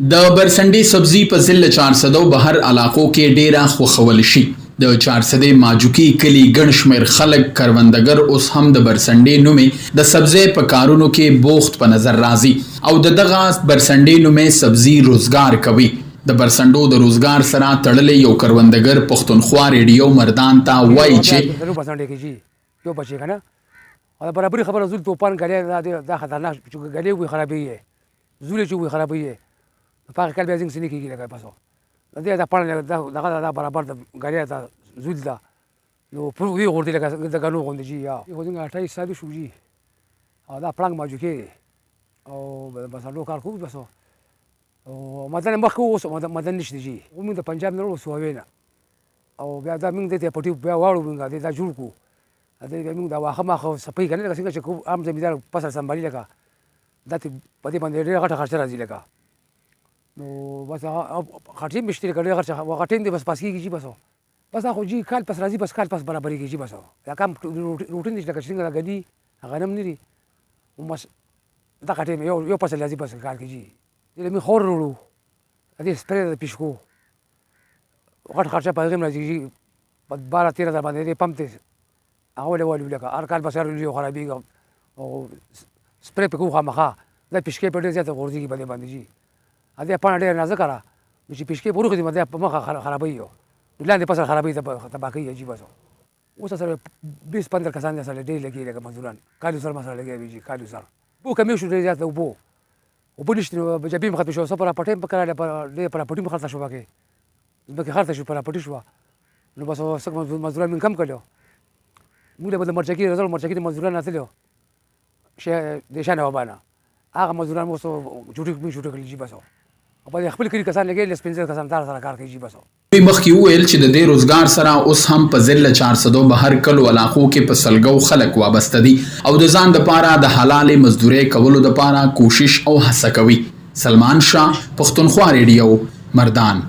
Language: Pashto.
د برسنډي سبزي په ضلع 400 بهر علاقو کې ډیره خوښول شي. د 400 ماجوکي کلی ګڼ شمېر خلک کروندګر اوس هم د برسنډي نومې د سبزي په کارونو کې بوخت په نظر راځي او دغه برسنډي نومې سبزي روزګار کوي. د برسنډو د روزګار سره تړلې یو کروندګر پښتونخوا ریډیو مردان ته وایي چې برسنډي کې جی یو بچی کنه او برابر خبره زول توپان غړي دا خطرناک چې غړي وي خرابي زول چې وي خرابي په کال بیا څنګه کېږي لکه پاسو دا پړ دا برابر د غړي دا زول دا نو په وی ورته لکه دا غنو غوندي جی یا یو څنګه 28 سال شو جی او دا پلان ماجو کې او بس لو کار خو بس او مدن مخ اوس مدن نشته جی موږ د پنجاب نه وسو وینا او بیا دا موږ د پټي بیا واړو موږ دا جوړ کو دا موږ دا واخه ماخه سپي کنه څنګه چې عام زمیدار پسر سمبالي لکه دا په دې باندې ډېر غټه خرچه راځي لکه نو بس خاطر مشتري کړي غټین دي بس پاسکي کیږي بس اخو جی کال پس راځي بس کال پس برابرې کیږي بس دا کم روټین دي لکه څنګه غدي غنم نری ومس دا کټه یو پس راځي بس کال کیږي دې می خور ورو دې سپری د پښکو غټ خرچه پیغام راځي په 12 13 باندې پمپ ته هغه ولې لکه هر کال بس یو خرابي او سپری په کوه مخه دا پښکې په ډېر زیاته ورځي باندې جی ا دې په ډېر نازک را چې پښکې پوره کړي مده په مخه خرابي یو لاندې پسر خرابي ته باقي جی بس اوس سره 20 15 کسان سره ډېر لګي لکه مزدوران کالو سره مسره لګي جی کالو سره بو کمی شو ډېر زیاته وبو وبنشته جبي مخه شو سفر پټیم په کړه ډېر پر پټیم خرڅ شو باقي ځکه خرڅ شو پر پټی شو نو بس څنګه مزدوران من کم کړو موږ به د مرچکی رزل مرچکی مزدوران اتلو شه دیشانه وبانا هغه مزدوران مو جوړ کړی جی بس په خپل کلی کسان لګي لسپنځه کسان تار سره کار کوي جی بس مخکې وویل چې د دې روزګار سره اوس هم په ضلع 400 بهر کلو علاقو کې په سلګو خلک وابسته دي او د ځان لپاره د حلال مزدوري کولو لپاره کوشش او هڅه کوي. سلمان شاه، پښتونخوا ریډیو، مردان.